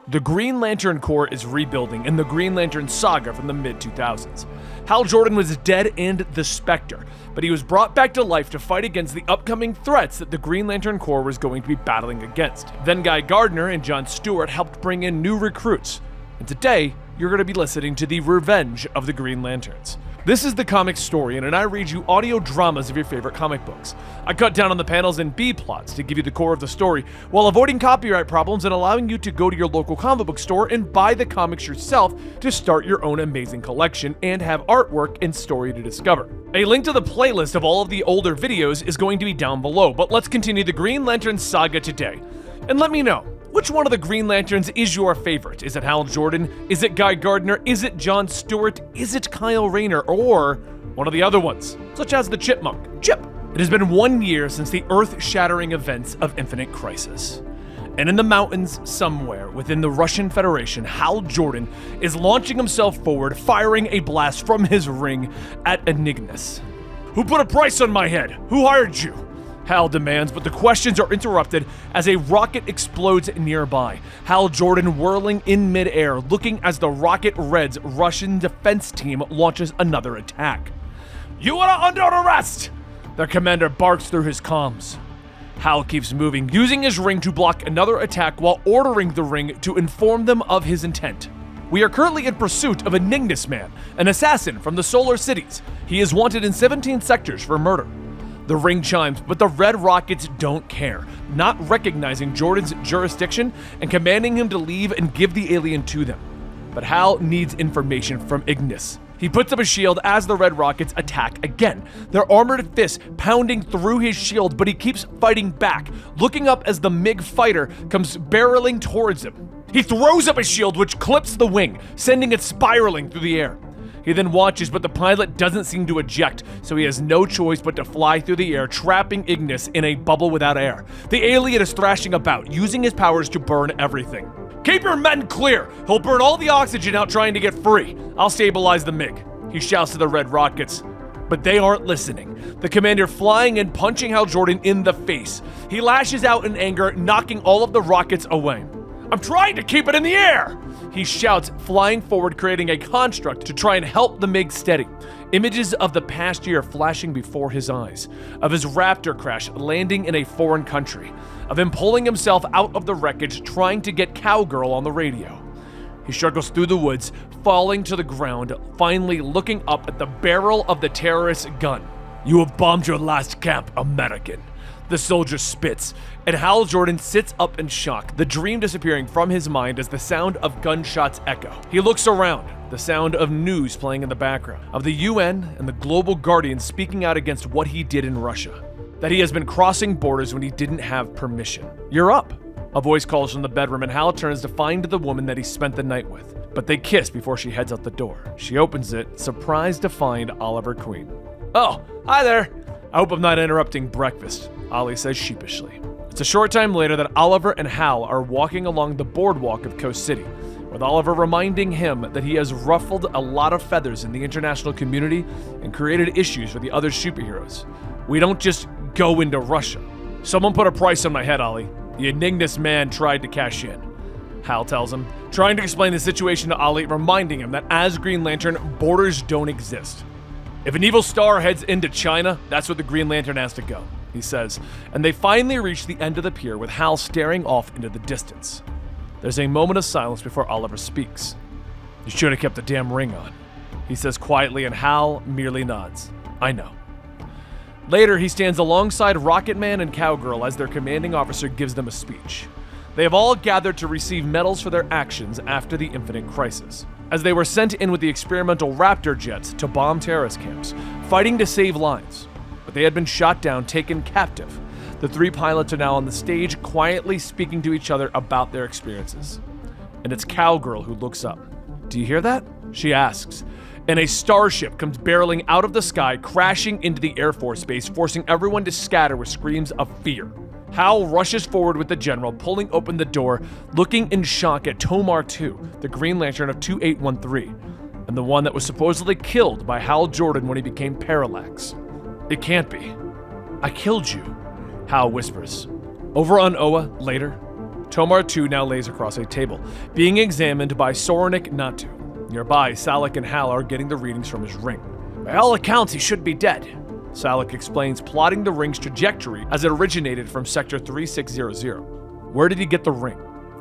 The Green Lantern Corps is rebuilding in the Green Lantern saga from the mid-2000s. Hal Jordan was dead and the Spectre, but he was brought back to life to fight against the upcoming threats that the Green Lantern Corps was going to be battling against. Then Guy Gardner and John Stewart helped bring in new recruits, and today you're going to be listening to the Revenge of the Green Lanterns. This is the Comicstorian, and I read you audio dramas of your favorite comic books. I cut down on the panels and B-plots to give you the core of the story, while avoiding copyright problems and allowing you to go to your local comic book store and buy the comics yourself to start your own amazing collection and have artwork and story to discover. A link to the playlist of all of the older videos is going to be down below, but let's continue the Green Lantern saga today. And let me know, which one of the Green Lanterns is your favorite? Is it Hal Jordan? Is it Guy Gardner? Is it John Stewart? Is it Kyle Rayner? Or one of the other ones, such as the Chipmunk? Chip! It has been 1 year since the earth-shattering events of Infinite Crisis. And in the mountains somewhere within the Russian Federation, Hal Jordan is launching himself forward, firing a blast from his ring at Ignis. Who put a price on my head? Who hired you? Hal demands, but the questions are interrupted as a rocket explodes nearby. Hal Jordan whirling in midair, looking as the Rocket Red's Russian defense team launches another attack. You are under arrest! Their commander barks through his comms. Hal keeps moving, using his ring to block another attack while ordering the ring to inform them of his intent. We are currently in pursuit of Ignis Man, an assassin from the Solar Cities. He is wanted in 17 sectors for murder. The ring chimes, but the Red Rockets don't care, not recognizing Jordan's jurisdiction and commanding him to leave and give the alien to them. But Hal needs information from Ignis. He puts up a shield as the Red Rockets attack again, their armored fists pounding through his shield, but he keeps fighting back, looking up as the MiG fighter comes barreling towards him. He throws up his shield, which clips the wing, sending it spiraling through the air. He then watches, but the pilot doesn't seem to eject, so he has no choice but to fly through the air, trapping Ignis in a bubble without air. The alien is thrashing about, using his powers to burn everything. Keep your men clear! He'll burn all the oxygen out trying to get free. I'll stabilize the MiG, he shouts to the Red Rockets. But they aren't listening. The commander flying and punching Hal Jordan in the face. He lashes out in anger, knocking all of the rockets away. I'm trying to keep it in the air! He shouts, flying forward, creating a construct to try and help the MiG steady. Images of the past year flashing before his eyes, of his Raptor crash landing in a foreign country, of him pulling himself out of the wreckage trying to get Cowgirl on the radio. He struggles through the woods, falling to the ground, finally looking up at the barrel of the terrorist's gun. You have bombed your last camp, American. The soldier spits, and Hal Jordan sits up in shock, the dream disappearing from his mind as the sound of gunshots echo. He looks around, the sound of news playing in the background, of the UN and the global guardians speaking out against what he did in Russia, that he has been crossing borders when he didn't have permission. You're up, a voice calls from the bedroom, and Hal turns to find the woman that he spent the night with. But they kiss before she heads out the door. She opens it, surprised to find Oliver Queen. Oh, hi there. I hope I'm not interrupting breakfast, Ollie says sheepishly. It's a short time later that Oliver and Hal are walking along the boardwalk of Coast City, with Oliver reminding him that he has ruffled a lot of feathers in the international community and created issues for the other superheroes. We don't just go into Russia. Someone put a price on my head, Ollie. The Ignis Man tried to cash in, Hal tells him, trying to explain the situation to Ollie, reminding him that as Green Lantern, borders don't exist. If an evil star heads into China, that's where the Green Lantern has to go, he says, and they finally reach the end of the pier with Hal staring off into the distance. There's a moment of silence before Oliver speaks. You should have kept the damn ring on, he says quietly, and Hal merely nods. I know. Later, he stands alongside Rocket Man and Cowgirl as their commanding officer gives them a speech. They have all gathered to receive medals for their actions after the Infinite Crisis, as they were sent in with the experimental Raptor jets to bomb terrorist camps, fighting to save lives. But they had been shot down, taken captive. The three pilots are now on the stage, quietly speaking to each other about their experiences. And it's Cowgirl who looks up. Do you hear that? She asks. And a starship comes barreling out of the sky, crashing into the Air Force Base, forcing everyone to scatter with screams of fear. Hal rushes forward with the general, pulling open the door, looking in shock at Tomar 2, the Green Lantern of 2813, and the one that was supposedly killed by Hal Jordan when he became Parallax. It can't be. I killed you, Hal whispers. Over on Oa, later, Tomar 2 now lays across a table, being examined by Soranik Natu. Nearby, Salak and Hal are getting the readings from his ring. By all accounts, he should be dead. Salak explains, plotting the ring's trajectory as it originated from Sector 3600. Where did he get the ring?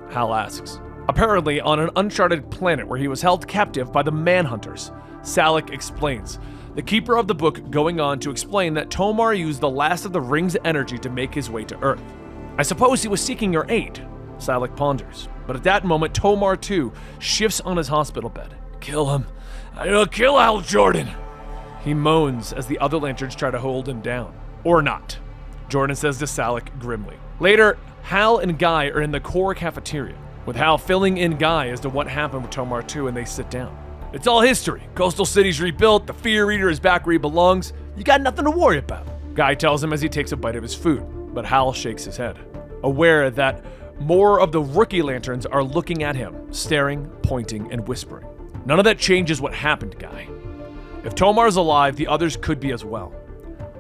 Hal asks. Apparently on an uncharted planet where he was held captive by the Manhunters. Salak explains, the keeper of the book going on to explain that Tomar used the last of the ring's energy to make his way to Earth. I suppose he was seeking your aid, Salak ponders. But at that moment, Tomar 2 shifts on his hospital bed. Kill him. I will kill Hal Jordan. He moans as the other lanterns try to hold him down. Or not, Jordan says to Salak grimly. Later, Hal and Guy are in the core cafeteria, with Hal filling in Guy as to what happened with Tomar 2, and they sit down. It's all history. Coastal City's rebuilt, the Fear Reader is back where he belongs. You got nothing to worry about, Guy tells him as he takes a bite of his food, but Hal shakes his head, aware that more of the rookie lanterns are looking at him, staring, pointing, and whispering. None of that changes what happened, Guy. If Tomar's alive, the others could be as well.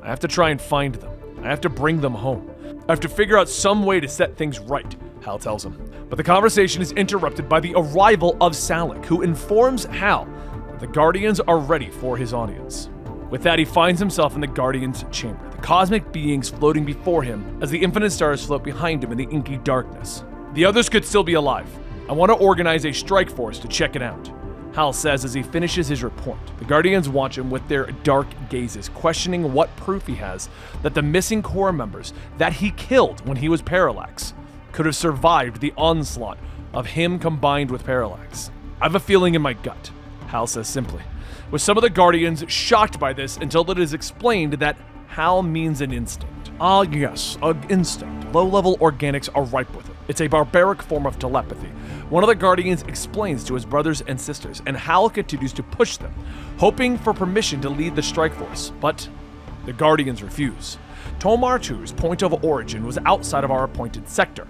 I have to try and find them. I have to bring them home. I have to figure out some way to set things right, Hal tells him. But the conversation is interrupted by the arrival of Salak, who informs Hal that the Guardians are ready for his audience. With that, he finds himself in the Guardians' chamber, the cosmic beings floating before him as the infinite stars float behind him in the inky darkness. The others could still be alive. I want to organize a strike force to check it out, Hal says as he finishes his report. The Guardians watch him with their dark gazes, questioning what proof he has that the missing core members that he killed when he was Parallax could have survived the onslaught of him combined with Parallax. I have a feeling in my gut, Hal says simply, with some of the Guardians shocked by this until it is explained that Hal means an instinct. Ah yes, an instinct. Low-level organics are ripe with it. It's a barbaric form of telepathy. One of the Guardians explains to his brothers and sisters, and Hal continues to push them, hoping for permission to lead the strike force, but the Guardians refuse. Tomar 2's point of origin was outside of our appointed sector.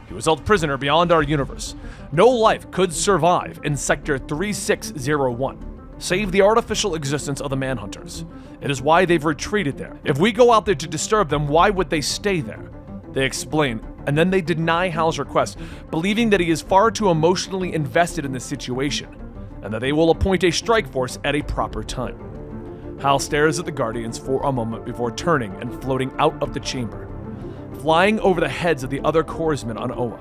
He was held prisoner beyond our universe. No life could survive in Sector 3601, save the artificial existence of the Manhunters. It is why they've retreated there. If we go out there to disturb them, why would they stay there? They explain, and then they deny Hal's request, believing that he is far too emotionally invested in this situation, and that they will appoint a strike force at a proper time. Hal stares at the Guardians for a moment before turning and floating out of the chamber, flying over the heads of the other corpsmen on Oa.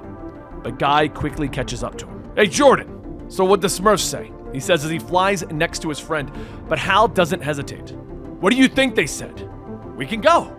But Guy quickly catches up to him. Hey Jordan, so what'd the Smurfs say? He says as he flies next to his friend, but Hal doesn't hesitate. What do you think they said? We can go,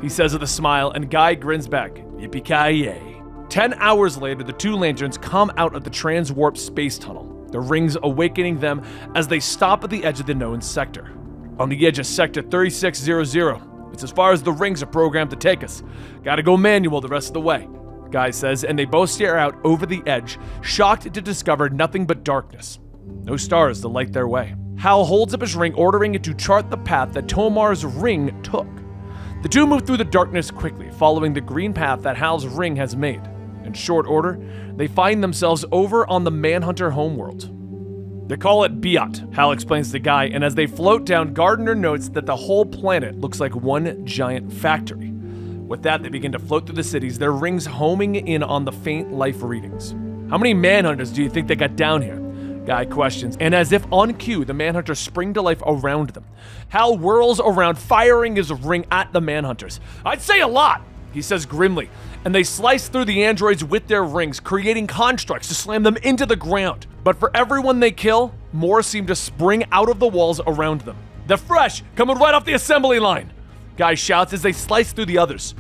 he says with a smile, and Guy grins back. Yippee-ki-yay. 10 hours later, the two lanterns come out of the transwarp space tunnel, the rings awakening them as they stop at the edge of the known sector. On the edge of Sector 3600. It's as far as the rings are programmed to take us. Gotta go manual the rest of the way, Guy says, and they both stare out over the edge, shocked to discover nothing but darkness. No stars to light their way. Hal holds up his ring, ordering it to chart the path that Tomar's ring took. The two move through the darkness quickly, following the green path that Hal's ring has made. In short order, they find themselves over on the Manhunter homeworld. They call it Biot, Hal explains to Guy, and as they float down, Gardner notes that the whole planet looks like one giant factory. With that, they begin to float through the cities, their rings homing in on the faint life readings. How many Manhunters do you think they got down here? Guy questions, and as if on cue, the Manhunters spring to life around them. Hal whirls around, firing his ring at the Manhunters. I'd say a lot, he says grimly, and they slice through the androids with their rings, creating constructs to slam them into the ground. But for everyone they kill, more seem to spring out of the walls around them. They're fresh, coming right off the assembly line, Guy shouts as they slice through the others.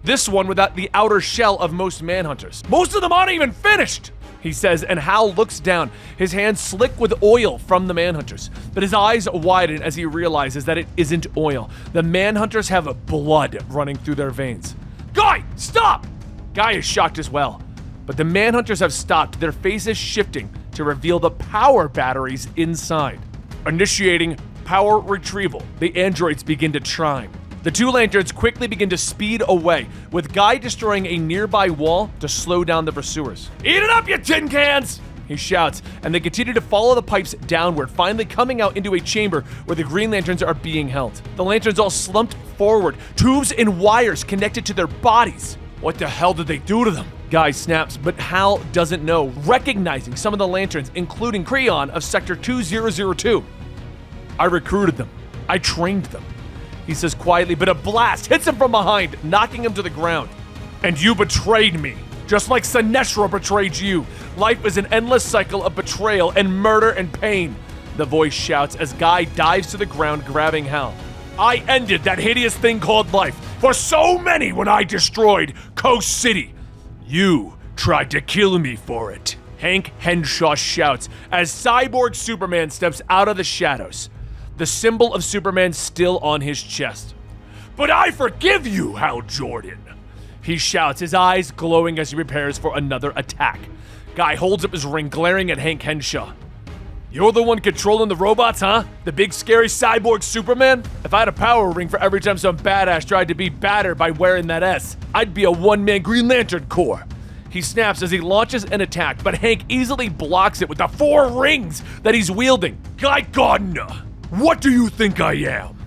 This one without the outer shell of most Manhunters. Most of them aren't even finished, he says, and Hal looks down, his hands slick with oil from the Manhunters. But his eyes widen as he realizes that it isn't oil. The Manhunters have blood running through their veins. Guy, stop! Guy is shocked as well. But the Manhunters have stopped, their faces shifting to reveal the power batteries inside. Initiating power retrieval, the androids begin to chime. The two lanterns quickly begin to speed away, with Guy destroying a nearby wall to slow down the pursuers. Eat it up, you tin cans! He shouts, and they continue to follow the pipes downward, finally coming out into a chamber where the Green Lanterns are being held. The lanterns all slumped forward, tubes and wires connected to their bodies. What the hell did they do to them? Guy snaps, but Hal doesn't know, recognizing some of the lanterns, including Creon of Sector 2002. I recruited them. I trained them, he says quietly, but a blast hits him from behind, knocking him to the ground. And you betrayed me, just like Sinestro betrayed you. Life is an endless cycle of betrayal and murder and pain, the voice shouts as Guy dives to the ground, grabbing Hal. I ended that hideous thing called life for so many when I destroyed Coast City. You tried to kill me for it. Hank Henshaw shouts as Cyborg Superman steps out of the shadows, the symbol of Superman still on his chest. But I forgive you, Hal Jordan, he shouts, his eyes glowing as he prepares for another attack. Guy holds up his ring, glaring at Hank Henshaw. You're the one controlling the robots, huh? The big scary cyborg Superman? If I had a power ring for every time some badass tried to be badder by wearing that S, I'd be a one-man Green Lantern Corps. He snaps as he launches an attack, but Hank easily blocks it with the 4 rings that he's wielding. Guy Gardner, what do you think I am?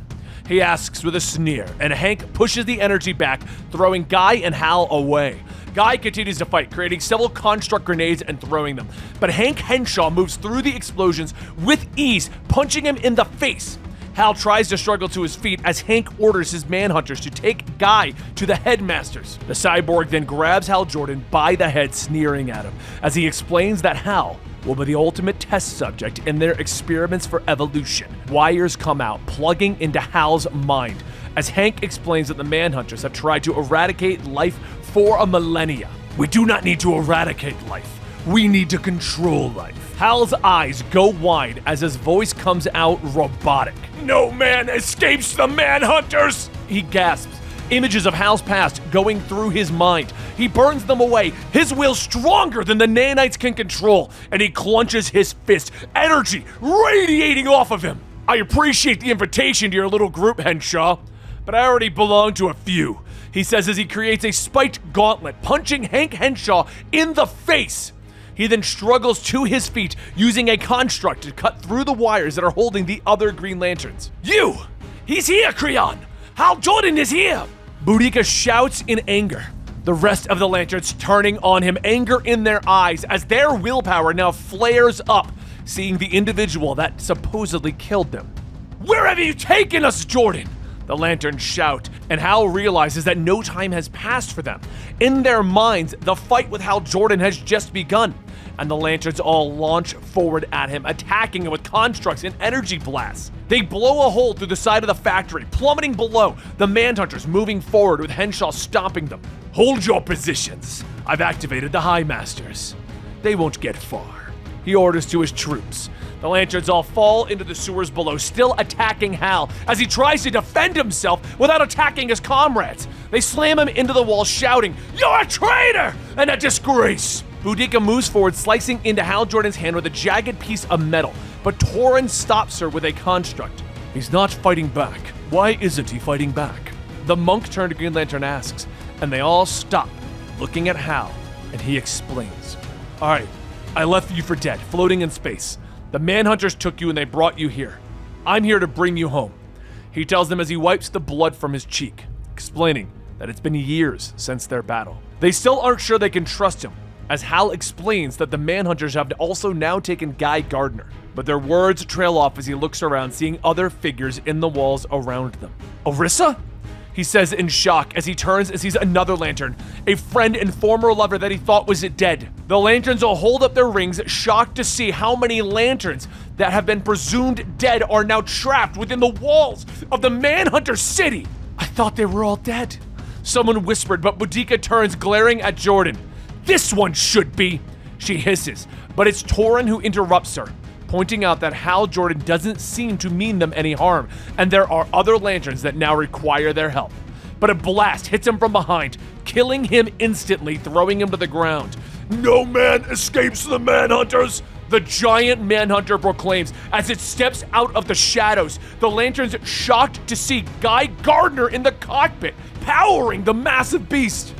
He asks with a sneer, and Hank pushes the energy back, throwing Guy and Hal away. Guy continues to fight, creating several construct grenades and throwing them. But Hank Henshaw moves through the explosions with ease, punching him in the face. Hal tries to struggle to his feet as Hank orders his manhunters to take Guy to the headmasters. The cyborg then grabs Hal Jordan by the head, sneering at him, as he explains that Hal will be the ultimate test subject in their experiments for evolution. Wires come out, plugging into Hal's mind, as Hank explains that the manhunters have tried to eradicate life for a millennia. We do not need to eradicate life. We need to control life. Hal's eyes go wide as his voice comes out robotic. No man escapes the manhunters! He gasps, images of Hal's past going through his mind. He burns them away, his will stronger than the nanites can control, and he clenches his fist, energy radiating off of him. I appreciate the invitation to your little group, Henshaw, but I already belong to a few, he says as he creates a spiked gauntlet, punching Hank Henshaw in the face. He then struggles to his feet, using a construct to cut through the wires that are holding the other Green Lanterns. You! He's here, Creon! Hal Jordan is here! Boudica shouts in anger, the rest of the Lanterns turning on him, anger in their eyes as their willpower now flares up, seeing the individual that supposedly killed them. Where have you taken us, Jordan? The Lanterns shout, and Hal realizes that no time has passed for them. In their minds, the fight with Hal Jordan has just begun, and the Lanterns all launch forward at him, attacking him with constructs and energy blasts. They blow a hole through the side of the factory, plummeting below, the Manhunters moving forward with Henshaw stopping them. Hold your positions. I've activated the High Masters. They won't get far, he orders to his troops. The Lanterns all fall into the sewers below, still attacking Hal as he tries to defend himself without attacking his comrades. They slam him into the wall, shouting, "You're a traitor and a disgrace!" Boudica moves forward, slicing into Hal Jordan's hand with a jagged piece of metal, but Torrin stops her with a construct. He's not fighting back. Why isn't he fighting back? The monk turned Green Lantern asks, and they all stop, looking at Hal, and he explains. All right, I left you for dead, floating in space. The Manhunters took you and they brought you here. I'm here to bring you home, he tells them as he wipes the blood from his cheek, explaining that it's been years since their battle. They still aren't sure they can trust him, as Hal explains that the Manhunters have also now taken Guy Gardner, but their words trail off as he looks around, seeing other figures in the walls around them. Orissa? He says in shock as he turns and sees another Lantern, a friend and former lover that he thought was dead. The Lanterns all hold up their rings, shocked to see how many Lanterns that have been presumed dead are now trapped within the walls of the Manhunter City. I thought they were all dead, someone whispered, but Boudica turns, glaring at Jordan. This one should be, she hisses, but it's Torrin who interrupts her, pointing out that Hal Jordan doesn't seem to mean them any harm, and there are other Lanterns that now require their help. But a blast hits him from behind, killing him instantly, throwing him to the ground. No man escapes the Manhunters, the giant Manhunter proclaims as it steps out of the shadows, the Lanterns shocked to see Guy Gardner in the cockpit, powering the massive beast.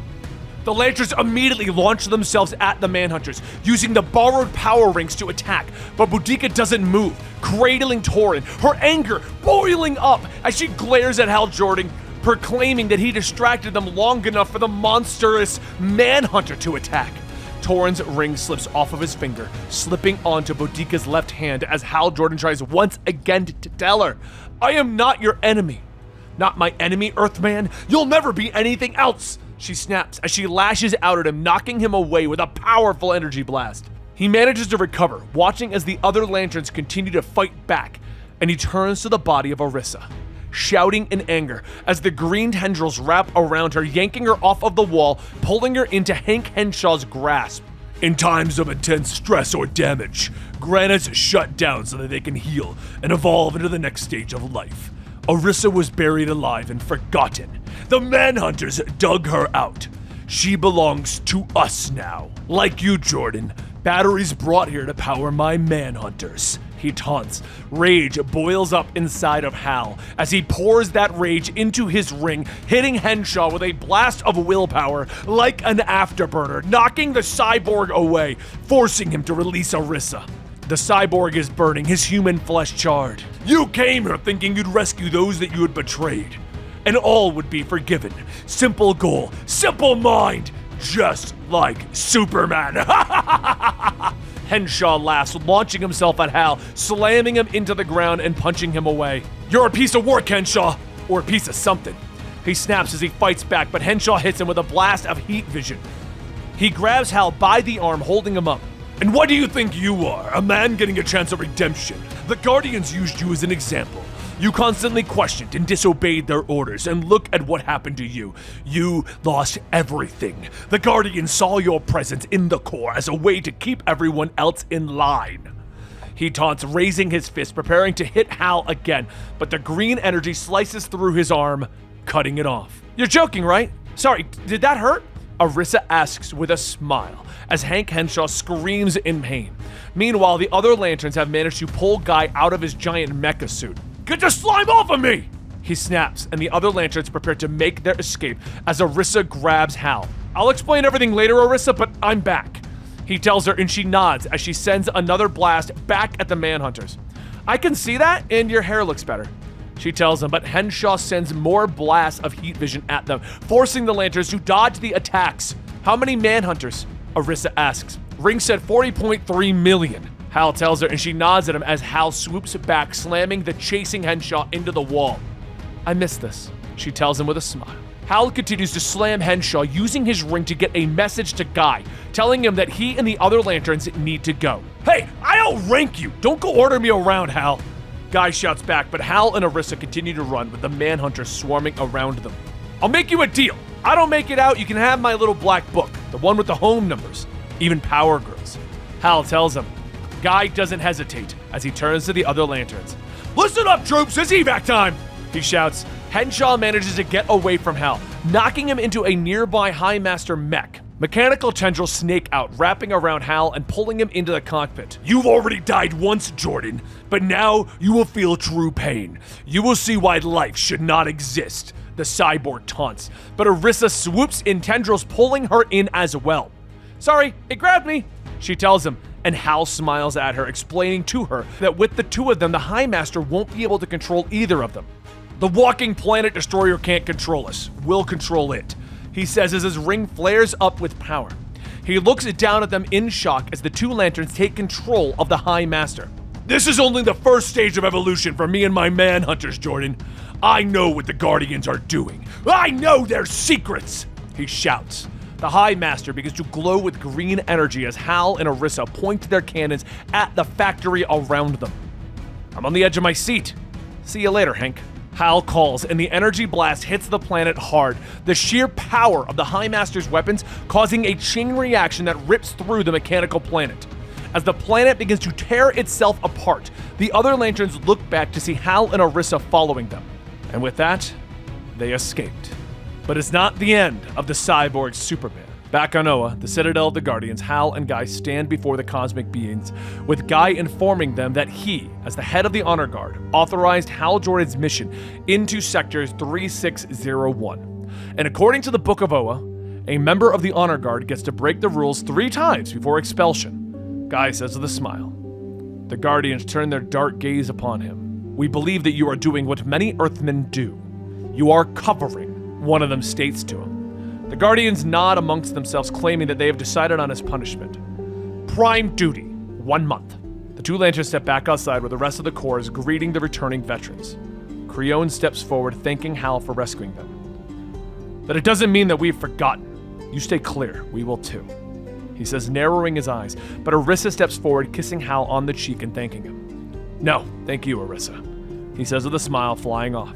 The Lanterns immediately launch themselves at the Manhunters, using the borrowed power rings to attack, but Boudica doesn't move, cradling Torrin, her anger boiling up as she glares at Hal Jordan. proclaiming that he distracted them long enough for the monstrous Manhunter to attack. Torrens' ring slips off of his finger, slipping onto Boudica's left hand as Hal Jordan tries once again to tell her, "I am not your enemy." "Not my enemy, Earthman? You'll never be anything else!" she snaps as she lashes out at him, knocking him away with a powerful energy blast. He manages to recover, watching as the other lanterns continue to fight back, and he turns to the body of Orisa, shouting in anger as the green tendrils wrap around her, yanking her off of the wall, pulling her into Hank Henshaw's grasp. "In times of intense stress or damage, granites shut down so that they can heal and evolve into the next stage of life. Orisa was buried alive and forgotten. The Manhunters dug her out. She belongs to us now. Like you, Jordan, batteries brought here to power my Manhunters," he taunts. Rage boils up inside of Hal as he pours that rage into his ring, hitting Henshaw with a blast of willpower like an afterburner, knocking the cyborg away, forcing him to release Orisa. The cyborg is burning, his human flesh charred. "You came here thinking you'd rescue those that you had betrayed, and all would be forgiven. Simple goal, simple mind, just like Superman." Henshaw laughs, launching himself at Hal, slamming him into the ground and punching him away. "You're a piece of work, Henshaw, or a piece of something." He snaps as he fights back, but Henshaw hits him with a blast of heat vision. He grabs Hal by the arm, holding him up. "And what do you think you are? A man getting a chance of redemption? The Guardians used you as an example. You constantly questioned and disobeyed their orders, and look at what happened to you. You lost everything. The Guardians saw your presence in the core as a way to keep everyone else in line." He taunts, raising his fist, preparing to hit Hal again, but the green energy slices through his arm, cutting it off. "You're joking, right? Sorry, did that hurt?" Orisa asks with a smile as Hank Henshaw screams in pain. Meanwhile, the other lanterns have managed to pull Guy out of his giant mecha suit. "Get the slime off of me!" he snaps, and the other lanterns prepare to make their escape as Orisa grabs Hal. "I'll explain everything later, Orisa, but I'm back," he tells her, and she nods as she sends another blast back at the Manhunters. "I can see that, and your hair looks better," she tells him, but Henshaw sends more blasts of heat vision at them, forcing the lanterns to dodge the attacks. "How many Manhunters?" Orisa asks. "Ring said 40.3 million. Hal tells her, and she nods at him as Hal swoops back, slamming the chasing Henshaw into the wall. "I missed this," she tells him with a smile. Hal continues to slam Henshaw, using his ring to get a message to Guy, telling him that he and the other lanterns need to go. "Hey, I outrank you! Don't go order me around, Hal!" Guy shouts back, but Hal and Orisa continue to run with the Manhunters swarming around them. "I'll make you a deal. I don't make it out, you can have my little black book, the one with the home numbers, even Power Girls," Hal tells him. Guy doesn't hesitate as he turns to the other lanterns. "Listen up, troops, it's evac time!" he shouts. Henshaw manages to get away from Hal, knocking him into a nearby High Master mech. Mechanical tendrils snake out, wrapping around Hal and pulling him into the cockpit. "You've already died once, Jordan, but now you will feel true pain. You will see why life should not exist," the cyborg taunts, but Orisa swoops in, tendrils pulling her in as well. "Sorry, it grabbed me," she tells him, and Hal smiles at her, explaining to her that with the two of them, the High Master won't be able to control either of them. "The walking planet destroyer can't control us. We'll control it," he says as his ring flares up with power. He looks down at them in shock as the two lanterns take control of the High Master. "This is only the first stage of evolution for me and my Manhunters, Jordan. I know what the Guardians are doing. I know their secrets," he shouts. The High Master begins to glow with green energy as Hal and Orisa point their cannons at the factory around them. "I'm on the edge of my seat. See you later, Hank," Hal calls, and the energy blast hits the planet hard, the sheer power of the High Master's weapons causing a chain reaction that rips through the mechanical planet. As the planet begins to tear itself apart, the other lanterns look back to see Hal and Orisa following them. And with that, they escaped. But it's not the end of the cyborg Superman. Back on Oa, the Citadel of the Guardians, Hal and Guy stand before the cosmic beings, with Guy informing them that he, as the head of the Honor Guard, authorized Hal Jordan's mission into Sectors 3601. And according to the Book of Oa, a member of the Honor Guard gets to break the rules 3 times before expulsion. Guy says with a smile. The Guardians turn their dark gaze upon him. "We believe that you are doing what many Earthmen do. "You are covering," one of them states to him. The Guardians nod amongst themselves, claiming that they have decided on his punishment. Prime duty, 1 month. The two Lanterns step back outside where the rest of the Corps is greeting the returning veterans. Creone steps forward, thanking Hal for rescuing them. "That it doesn't mean that we've forgotten. You stay clear, we will too," he says, narrowing his eyes, but Orissa steps forward, kissing Hal on the cheek and thanking him. "No, thank you, Orissa," he says with a smile, flying off.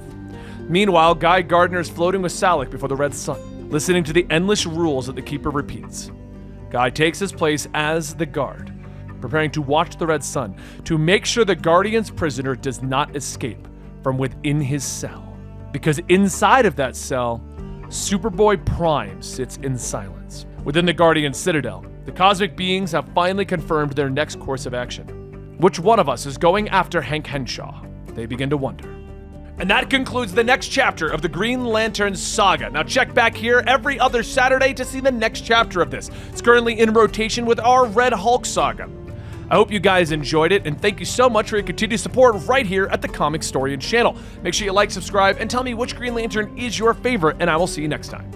Meanwhile, Guy Gardner is floating with Salak before the Red Sun, listening to the endless rules that the Keeper repeats. Guy takes his place as the guard, preparing to watch the Red Sun to make sure the Guardian's prisoner does not escape from within his cell. Because inside of that cell, Superboy Prime sits in silence. Within the Guardian Citadel, the cosmic beings have finally confirmed their next course of action. Which one of us is going after Hank Henshaw? They begin to wonder. And that concludes the next chapter of the Green Lantern saga. Now check back here every other Saturday to see the next chapter of this. It's currently in rotation with our Red Hulk saga. I hope you guys enjoyed it, and thank you so much for your continued support right here at the Comicstorian channel. Make sure you like, subscribe, and tell me which Green Lantern is your favorite, and I will see you next time.